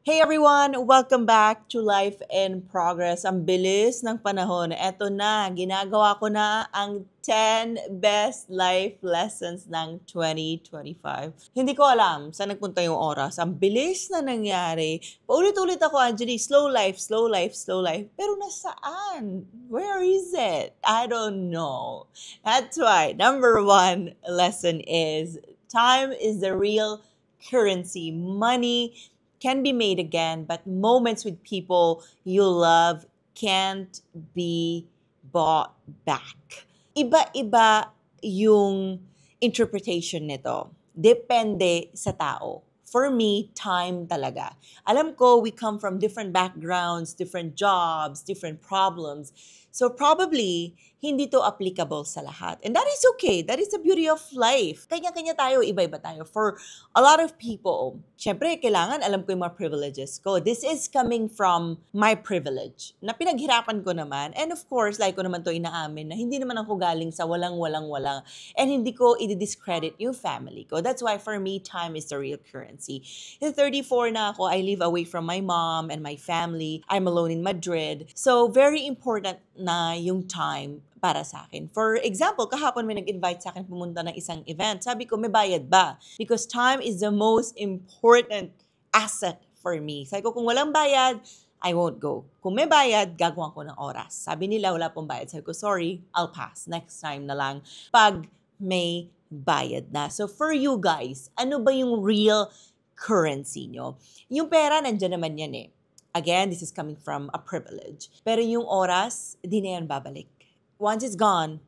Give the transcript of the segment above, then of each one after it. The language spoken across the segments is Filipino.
Hey everyone! Welcome back to Life in Progress. Ang bilis ng panahon. Eto na, ginagawa ko na ang 10 best life lessons ng 2025. Hindi ko alam saan nagpunta yung oras. Ang bilis na nangyari. Paulit-ulit ako, Anjali, slow life, slow life, slow life. Pero nasaan? Where is it? I don't know. That's why, number one lesson is time is the real currency. Money can be made again, but moments with people you love can't be bought back. Iba-iba yung interpretation nito. Depende sa tao. For me, time talaga. Alam ko, we come from different backgrounds, different jobs, different problems. So probably, hindi to applicable sa lahat. And that is okay. That is the beauty of life. Kanya-kanya tayo, iba-iba tayo. For a lot of people, syempre, kailangan alam ko yung mga privileges ko. This is coming from my privilege na pinaghirapan ko naman. And of course, like ko naman to inaamin na hindi naman ako galing sa walang-walang-walang. And hindi ko i-discredit yung family ko. That's why for me, time is the real currency. In 34 na ako, I live away from my mom and my family. I'm alone in Madrid. So, very important na yung time para sa akin. For example, kahapon may nag-invite sa akin pumunta ng isang event. Sabi ko, may bayad ba? Because time is the most important asset for me. Sabi ko, kung walang bayad, I won't go. Kung may bayad, gagawan ko ng oras. Sabi nila, wala pong bayad. Sabi ko, sorry, I'll pass. Next time na lang. Pag may bayad na. So for you guys, ano ba yung real currency nyo? Yung pera, nandyan naman yan eh. Again, this is coming from a privilege. Pero yung oras, di na yan babalik. Once it's gone,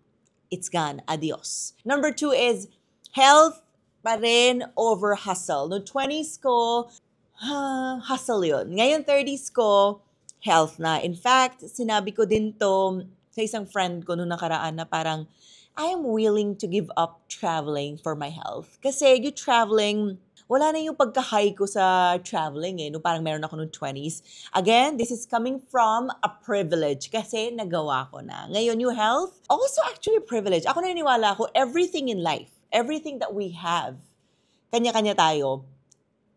it's gone. Adios. Number two is health pa rin over hustle. No 20s ko, hustle yun. Ngayon 30s ko, health na. In fact, sinabi ko din to sa isang friend ko noong nakaraan na parang, I am willing to give up traveling for my health. Kasi yung traveling, wala na yung pagka-high ko sa traveling eh. No, parang meron ako noong 20s. Again, this is coming from a privilege kasi nagawa ko na. Ngayon, yung health, also actually a privilege. Ako naniniwala ako, everything in life, everything that we have, kanya-kanya tayo,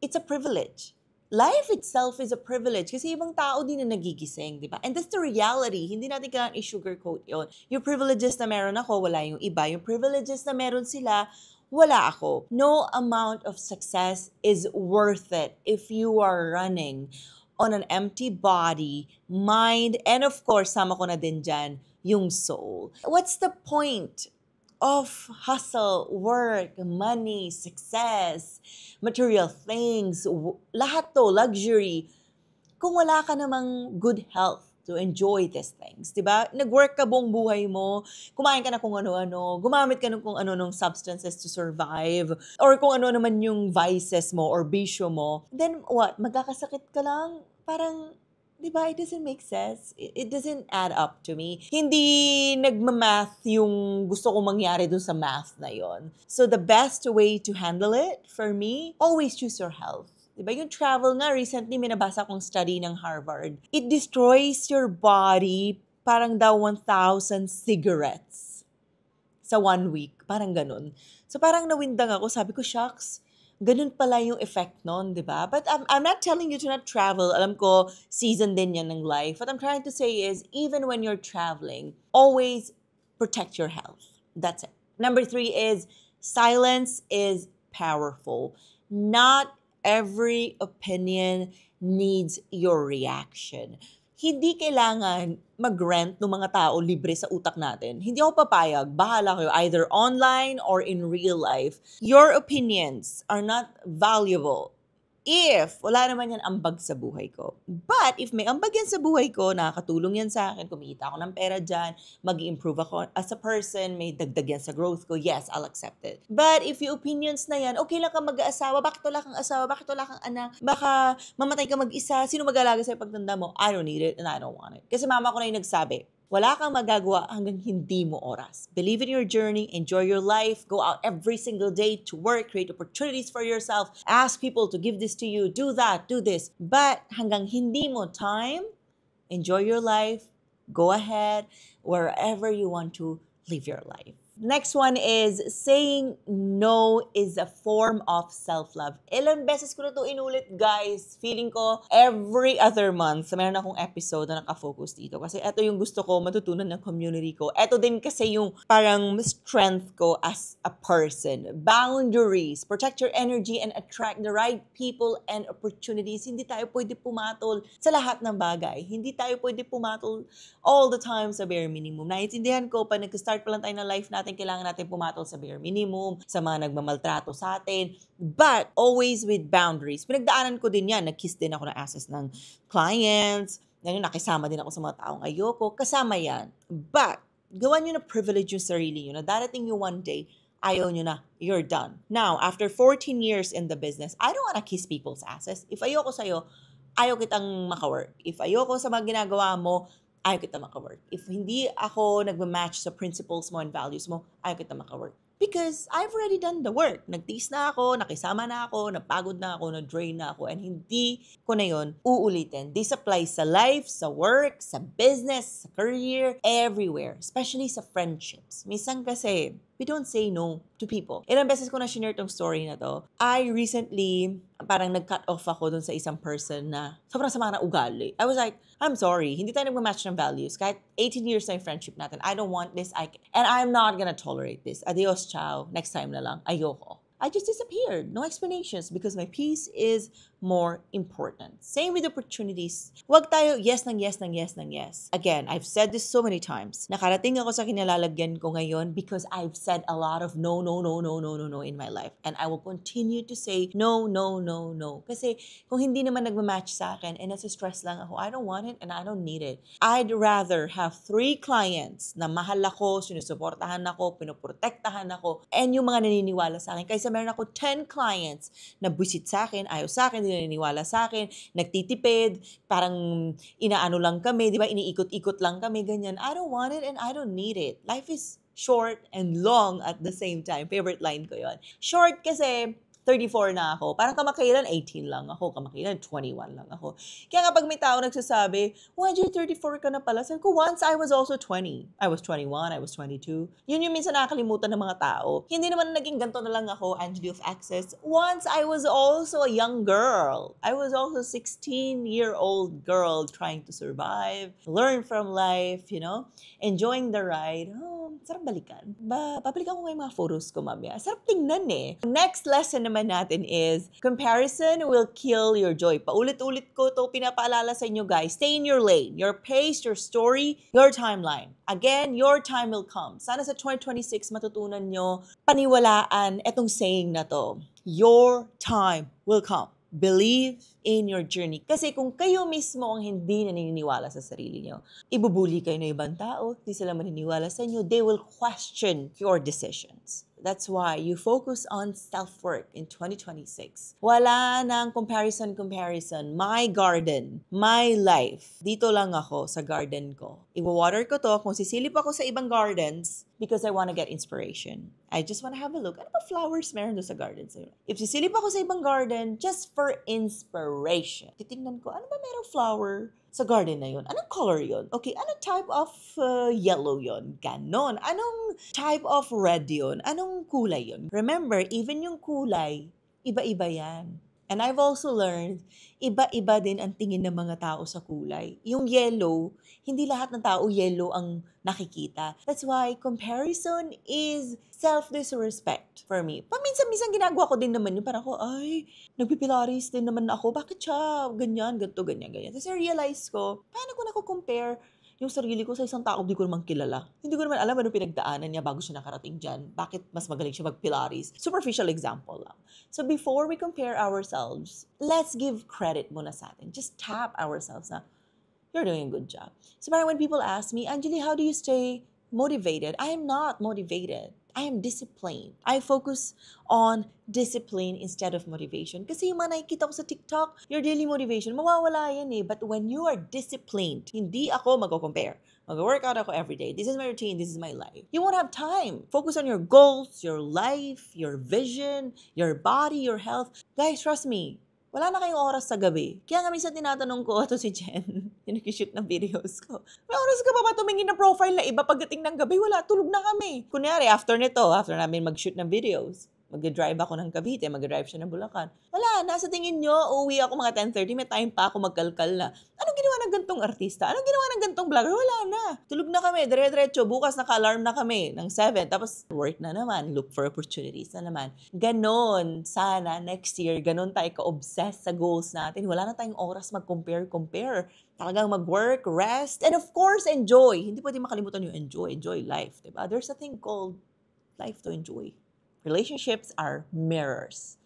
it's a privilege. Life itself is a privilege kasi ibang tao din na nagigising, di ba? And that's the reality. Hindi natin kailangan i-sugarcoat yun. Yung privileges na meron ako, wala yung iba. Yung privileges na meron sila, wala ako. No amount of success is worth it if you are running on an empty body, mind, and of course, sama ko na din dyan, yung soul. What's the point of hustle, work, money, success, material things, lahat to, luxury, kung wala ka namang good health to enjoy these things, di ba? Nag-work ka buong buhay mo, kumain ka na kung ano-ano, gumamit ka ng kung ano-anong substances to survive, or kung ano naman yung vices mo or bisyo mo, then what? Magkakasakit ka lang? Parang, di ba, it doesn't make sense. It doesn't add up to me. Hindi nagmamath yung gusto kong mangyari dun sa math na yon. So the best way to handle it, for me, always choose your health. Diba yung travel nga, recently may nabasa akong study ng Harvard. It destroys your body parang daw 1,000 cigarettes sa 1 week. Parang ganun. So parang nawindang ako. Sabi ko, shucks, ganun pala yung effect nun, di ba? But I'm not telling you to not travel. Alam ko, season din yan ng life. What I'm trying to say is, even when you're traveling, always protect your health. That's it. Number three is, silence is powerful. Not every opinion needs your reaction. Hindi kailangan mag-rent ng mga tao libre sa utak natin. Hindi ako papayag. Bahala kayo either online or in real life. Your opinions are not valuable if wala naman yan ambag sa buhay ko. But if may ambag yan sa buhay ko, nakakatulong yan sa akin, kumita ako ng pera dyan, mag-improve ako as a person, may dagdag yan sa growth ko, yes, I'll accept it. But if yung opinions na yan, okay lang ka mag-aasawa, bakit wala kang asawa, bakit wala kang anak, baka mamatay ka mag-isa, sino mag-alaga sa'yo pagtanda mo? I don't need it and I don't want it. Kasi mama ko na yung nagsabi, wala kang magagawa hanggang hindi mo oras. Believe in your journey, enjoy your life, go out every single day to work, create opportunities for yourself, ask people to give this to you, do that, do this. But hanggang hindi mo time, enjoy your life, go ahead, wherever you want to live your life. Next one is saying no is a form of self-love. Ilang beses ko na to inulit, guys. Feeling ko every other month meron akong episode na nakafocus dito. Kasi ito yung gusto ko matutunan ng community ko. Ito din kasi yung parang strength ko as a person. Boundaries. Protect your energy and attract the right people and opportunities. Hindi tayo pwede pumatol sa lahat ng bagay. Hindi tayo pwede pumatol all the time sa bare minimum. Naiintindihan ko, pag nag-start pa lang tayo ng life natin, kailangan natin pumatol sa bare minimum, sa mga nagmamaltrato sa atin, but always with boundaries. Pinagdaanan ko din yan. Nag-kiss din ako ng asses ng clients, nakisama din ako sa mga taong ayoko, kasama yan. But, gawan nyo na privilege yung sarili nyo, na darating yung one day, ayaw nyo na, you're done. Now, after 14 years in the business, I don't wanna kiss people's asses. If ayoko sa'yo, ayaw kitang makawork. If ayoko sa mga ginagawa mo, ayaw kita makawork. If hindi ako nagmamatch sa principles mo and values mo, ayaw kita makawork. Because I've already done the work. Nagtiis na ako, nakisama na ako, napagod na ako, na-drain na ako, and hindi ko na yun uulitin. This applies sa life, sa work, sa business, sa career, everywhere. Especially sa friendships. Minsan kasi, we don't say no to people. Ilang beses ko na shinare tong story na to. I recently, parang nag-cut off ako dun sa isang person na sobrang sama na ugali. I was like, I'm sorry, hindi tayo nagmamatch ng values. Kahit 18 years na yung friendship natin, I don't want this, and I'm not gonna tolerate this. Adios, ciao. Next time na lang. Ayoko. I just disappeared. No explanations because my peace is more important. Same with opportunities. Huwag tayo yes ng yes ng yes ng yes. Again, I've said this so many times. Nakarating ako sa kinalalagyan ko ngayon because I've said a lot of no, no, no, no, no, no, no in my life. And I will continue to say no, no, no, no. Kasi kung hindi naman nagmamatch sa akin and nasa stress lang ako, I don't want it and I don't need it. I'd rather have 3 clients na mahal ako, sinusuportahan ako, pinoprotektahan ako, and yung mga naniniwala sa akin. Kaysa meron ako 10 clients na buisit sa akin, ayaw sa akin, naniniwala sa akin, nagtitipid, parang inaano lang kami, di ba? Iniikot-ikot lang kami, ganyan. I don't want it and I don't need it. Life is short and long at the same time. Favorite line ko yon. Short kasi 34 na ako. Parang kamakailan, 18 lang ako. Kamakailan, 21 lang ako. Kaya kapag may tao nagsasabi, why 34 ka na pala? Sabi ko, once I was also 20. I was 21, I was 22. Yun yung minsan nakakalimutan ng mga tao. Hindi naman naging ganito na lang ako, Angeli of Access. Once I was also a young girl. I was also a 16-year-old girl trying to survive, learn from life, enjoying the ride. Oh, sarap balikan. Babalikan ko nga yung mga photos ko mamaya. Sarap tingnan eh. Next lesson naman natin is, comparison will kill your joy. Paulit-ulit ko to pinapaalala sa inyo, guys. Stay in your lane, your pace, your story, your timeline. Again, your time will come. Sana sa 2026 matutunan nyo paniwalaan etong saying na to. Your time will come. Believe in your journey. Kasi kung kayo mismo ang hindi naniniwala sa sarili nyo, ibubuli kayo ng ibang tao, hindi sila maniniwala sa inyo, they will question your decisions. That's why you focus on self-work in 2026. Wala nang comparison. My garden, my life. Dito lang ako sa garden ko. I-water ko to. Kung sisilip ako sa ibang gardens, because I want to get inspiration. I just want to have a look. Ano ba flowers meron doon sa garden? If sisilip ako sa ibang garden, just for inspiration. Titingnan ko, ano ba merong flower sa garden na yun? Anong color yun? Okay, anong type of yellow yun? Ganon. Anong type of red yun? Anong kulay yun? Remember, even yung kulay, iba-iba yan. And I've also learned, iba-iba din ang tingin ng mga tao sa kulay. Yung yellow, hindi lahat ng tao yellow ang nakikita. That's why comparison is self-disrespect for me. Paminsan-minsan ginagawa ko din naman yun. Parang ako, ay, nagpipilaris din naman ako. Bakit siya? Ganyan, ganito, ganyan. Tapos realize ko, paano ko nako-compare yung sarili ko sa isang tao di ko naman kilala. Hindi ko naman alam ano pinagdaanan niya bago siya nakarating dyan. Bakit mas magaling siya mag-Pilates? Superficial example lang. So before we compare ourselves, let's give credit muna sa atin. Just tap ourselves na, you're doing a good job. So when people ask me, Angeli, how do you stay motivated? I am not motivated. I am disciplined. I focus on discipline instead of motivation. Kasi yung mga nakikita ko sa TikTok, your daily motivation, mawawala yan eh. But when you are disciplined, hindi ako mag-compare. Mag-workout ako every day. This is my routine. This is my life. You won't have time. Focus on your goals, your life, your vision, your body, your health. Guys, trust me. Wala na kayong oras sa gabi. Kaya nga minsan tinatanong ko, ito si Jen, yung nag-shoot ng videos ko. May oras ka ba tumingin ng profile na iba pagdating ng gabi? Wala, tulog na kami. Kunyari, after namin mag-shoot ng videos, mag-drive ako ng Cavite, mag-drive siya ng Bulacan. Wala, nasa tingin nyo, uuwi ako mga 10:30, may time pa ako magkalkal na. Anong ginawa ng gantong artista? Anong ginawa ng gantong vlogger? Wala na. Tulog na kami, dire-diretso. Bukas naka-alarm na kami ng 7. Tapos work na naman, look for opportunities na naman. Ganon, sana next year, ganon tayo ka-obsessed sa goals natin. Wala na tayong oras mag-compare. Talagang mag-work, rest, and of course, enjoy. Hindi pwede makalimutan yung enjoy life. Diba? There's a thing called life to enjoy. Relationships are mirrors.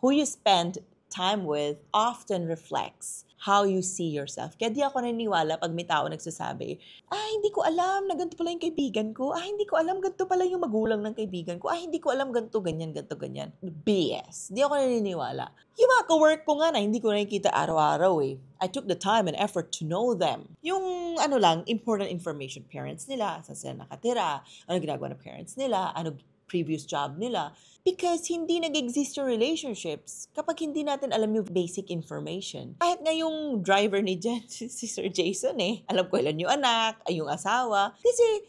Who you spend time with often reflects how you see yourself. Kaya di ako naniniwala pag may tao nagsasabi, hindi ko alam na ganito pala yung kaibigan ko. Hindi ko alam ganito pala yung magulang ng kaibigan ko. Hindi ko alam ganito, ganyan. BS. Di ako naniniwala. Yung mga ka-work ko nga na hindi ko nakikita araw-araw eh. I took the time and effort to know them. Yung important information. Parents nila, saan sila nakatira, ano ginagawa ng parents nila, ano previous job nila. Because hindi nag-exist yung relationships kapag hindi natin alam yung basic information. Kahit nga yung driver ni Jen, si Sir Jason alam ko ilan yung anak, yung asawa. Kasi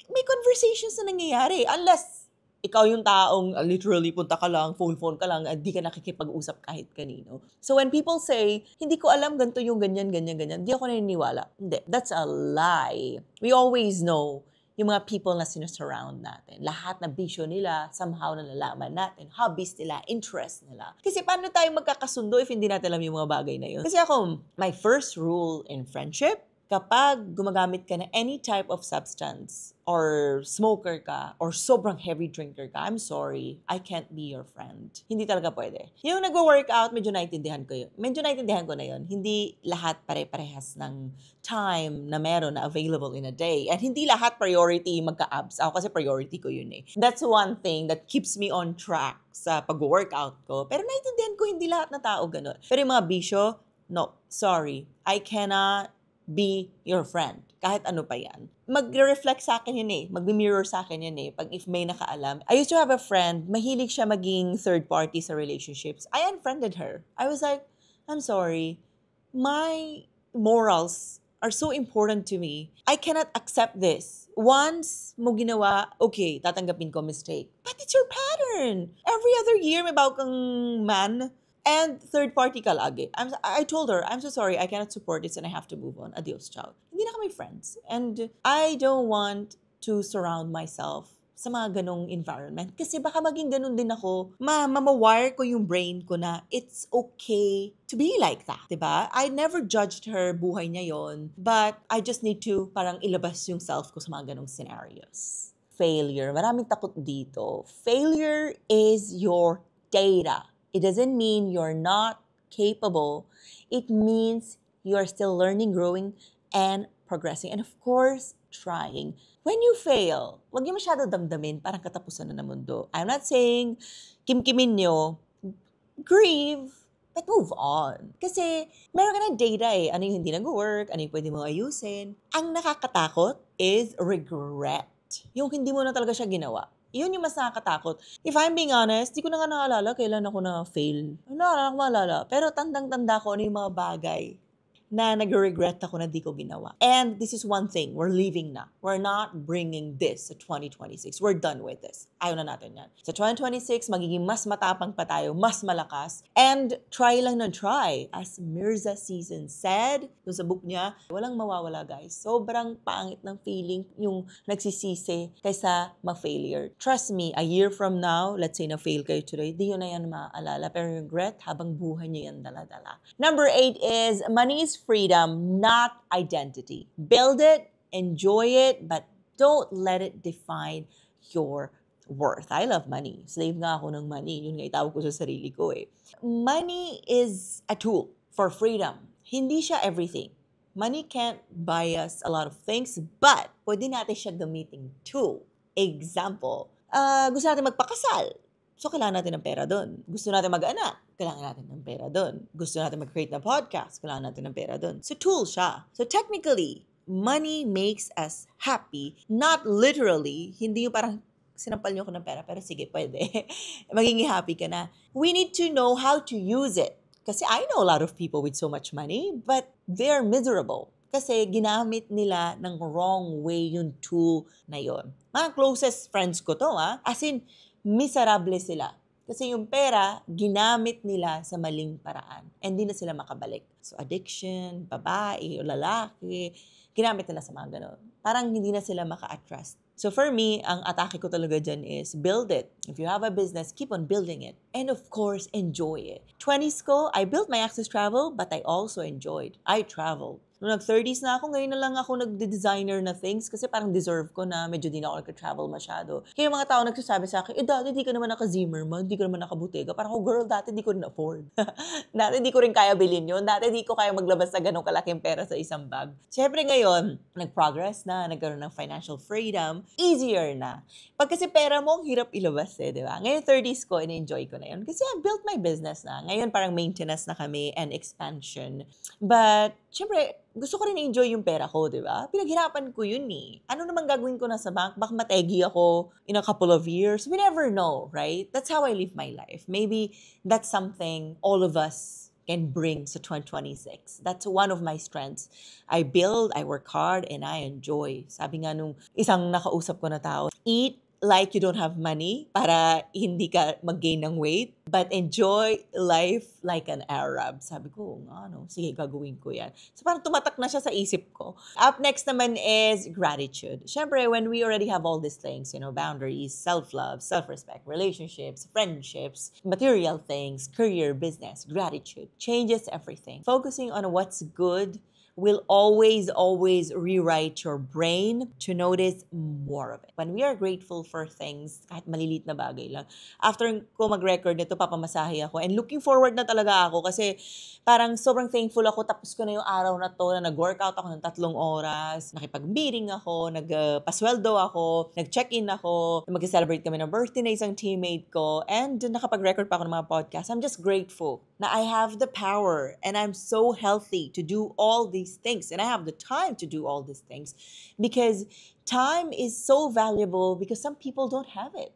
may conversations na nangyayari. Unless ikaw yung taong literally punta ka lang, phone ka lang, di ka nakikipag-usap kahit kanino. So when people say, hindi ko alam ganito yung ganyan, di ako naniniwala. Hindi, that's a lie. We always know yung mga people na sinasurround natin. Lahat na bisyo nila, somehow nalalaman natin. Hobbies nila, interest nila. Kasi paano tayo magkakasundo if hindi natin alam yung mga bagay na yun? Kasi ako, my first rule in friendship, kapag gumagamit ka na any type of substance, or smoker ka, or sobrang heavy drinker ka, I'm sorry, I can't be your friend. Hindi talaga pwede. Yung nag-workout, medyo naintindihan ko yun. Medyo naintindihan ko na yun. Hindi lahat pare-parehas ng time na meron na available in a day. And hindi lahat priority magka-abs. Ako kasi priority ko yun That's one thing that keeps me on track sa pag-workout ko. Pero naintindihan ko, hindi lahat na tao ganun. Pero yung mga bisyo, no, sorry, I cannot be your friend. Kahit ano pa yan. Mag-reflect sa akin yun Mag-mirror sa akin yun pag if may nakaalam. I used to have a friend, mahilig siya maging third party sa relationships. I unfriended her. I was like, I'm sorry. My morals are so important to me. I cannot accept this. Once mo ginawa, okay, tatanggapin ko mistake. But it's your pattern. Every other year may bago kang man. And third party ka lagi. I told her, I'm so sorry, I cannot support this and I have to move on. Adios, ciao. Hindi na kami friends. And I don't want to surround myself sa mga ganong environment. Kasi baka maging ganon din ako, mamawire ko yung brain ko na it's okay to be like that. Diba? I never judged her, buhay niya yon. But I just need to parang ilabas yung self ko sa mga ganong scenarios. Failure. Maraming takot dito. Failure is your data. It doesn't mean you're not capable. It means you're still learning, growing, and progressing. And of course, trying. When you fail, huwag niyo masyado damdamin, parang katapusan na ng mundo. I'm not saying kimkimin niyo, grieve, but move on. Kasi meron ka ng data ano yung hindi nag-work, ano yung pwede mo ayusin. Ang nakakatakot is regret. Yung hindi mo na talaga siya ginawa. Yun yung mas nakakatakot. If I'm being honest, di ko na nga naalala kailan ako na-fail. Naalala. Pero tandang-tanda ko ano yung mga bagay na nag-regret ako na di ko ginawa. And this is one thing, we're leaving na. We're not bringing this sa 2026. We're done with this. Ayaw na natin yan. Sa 2026, magiging mas matapang pa tayo, mas malakas, and try lang na try. As Mirza Season said, dun sa book niya, walang mawawala guys. Sobrang pangit ng feeling yung nagsisisi kaysa ma-failure. Trust me, a year from now, let's say na-fail kayo today, di yun na yan maaalala. Pero regret, habang buhay niyo yan dala-dala. Number 8 is, money is freedom, not identity. Build it, enjoy it, but don't let it define your worth. I love money. Slave nga ako ng money. Yun nga itawag ko sa sarili ko Money is a tool for freedom. Hindi siya everything. Money can't buy us a lot of things, but pwede natin siya gamiting tool. Example, gusto natin magpakasal. So, kailangan natin ng pera doon. Gusto natin mag-anak, kailangan natin ng pera doon. Gusto natin mag-create na podcast, kailangan natin ng pera doon. So, tool siya. So, technically, money makes us happy. Not literally, hindi yung parang sinampal niyo ko ng pera, pero sige, pwede. Magiging happy ka na. We need to know how to use it. Kasi I know a lot of people with so much money, but they're miserable. Kasi ginamit nila ng wrong way yung tool na yon. Mga closest friends ko to, As in, miserable sila. Kasi yung pera, ginamit nila sa maling paraan. And di na sila makabalik. So addiction, babae o lalaki, ginamit nila sa mga ganon. Parang hindi na sila maka-attract. So for me, ang atake ko talaga dyan is build it. If you have a business, keep on building it. And of course, enjoy it. 20s ko, I built my Access Travel, but I also enjoyed. I traveled. Nung nag-30s na ako, ngayon na lang ako nag-designer na things kasi parang deserve ko na medyo di na ako nag-travel masyado. Kaya yung mga tao nagsasabi sa akin, dati di ka naman naka-Zimmerman, di ka naman naka-Bottega. Parang, girl, dati di ko rin afford. Dati di ko rin kaya bilhin yun. Dati di ko kaya maglabas sa ganong kalaking pera sa isang bag. Siyempre ngayon, nag-progress na, nagkaroon ng financial freedom, easier na. Pag kasi pera mo, hirap ilabas di ba? Ngayon 30s ko, in-enjoy ko na yun. Kasi I built my business na. Ngayon parang maintenance na kami and expansion. But, siyempre, gusto ko rin enjoy yung pera ko, di ba? Pinaghirapan ko yun Ano naman gagawin ko na sa bank? Baka mategi ako in a couple of years. We never know, right? That's how I live my life. Maybe that's something all of us can bring sa 2026. That's one of my strengths. I build, I work hard, and I enjoy. Sabi nga nung isang nakausap ko na tao, eat like you don't have money para hindi ka mag-gain ng weight, but enjoy life like an Arab. Sabi ko, sige, gagawin ko yan. So parang tumatak na siya sa isip ko. Up next naman is gratitude. Siyempre, when we already have all these things, boundaries, self-love, self-respect, relationships, friendships, material things, career, business, gratitude changes everything. Focusing on what's good will always, always rewrite your brain to notice more of it. When we are grateful for things, kahit malilit na bagay lang, after ko mag-record nito, papamasahe ako. And looking forward na talaga ako kasi parang sobrang thankful ako. Tapos ko na yung araw na to na nag-workout ako ng 3 oras, nakipag-meeting ako, nagpasweldo ako, nag-check-in ako, mag-celebrate kami ng birthday na isang teammate ko, and nakapag-record pa ako ng mga podcast. I'm just grateful na I have the power and I'm so healthy to do all these things, and I have the time to do all these things because time is so valuable because some people don't have it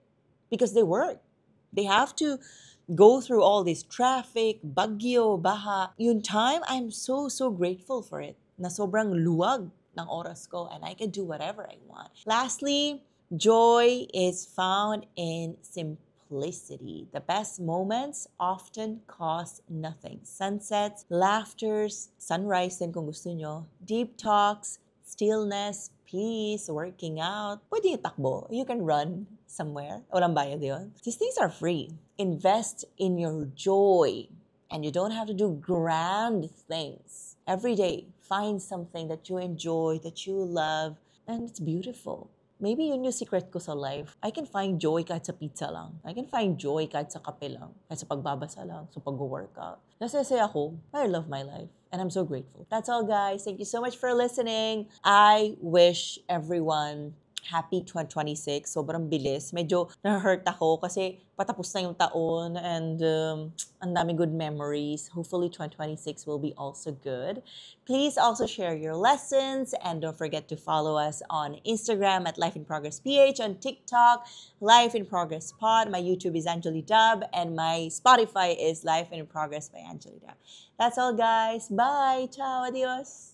because they work. They have to go through all this traffic, bagyo, baha. Yung time, I'm so grateful for it na sobrang luwag ng oras ko and I can do whatever I want. Lastly, joy is found in simplicity. The best moments often cost nothing. Sunsets, laughters, sunrise din kung gusto nyo, deep talks, stillness, peace, working out. Pwede yung takbo. You can run somewhere. Walang bayad yun. These things are free. Invest in your joy. And you don't have to do grand things. Every day, find something that you enjoy, that you love, and it's beautiful. Maybe yun yung secret ko sa life. I can find joy kahit sa pizza lang. I can find joy kahit sa kape lang. Kahit sa pagbabasa lang, sa pag-workout. Kasi ako, I love my life. And I'm so grateful. That's all, guys. Thank you so much for listening. I wish everyone happy 2026. Sobrang bilis. Medyo na-hurt ako kasi patapos na yung taon and ang daming good memories. Hopefully 2026 will be also good. Please also share your lessons and don't forget to follow us on Instagram at Life in Progress PH, on TikTok, Life in Progress Pod. My YouTube is Angeli Dub and my Spotify is Life in Progress by Angeli Dub. That's all, guys. Bye. Ciao. Adios.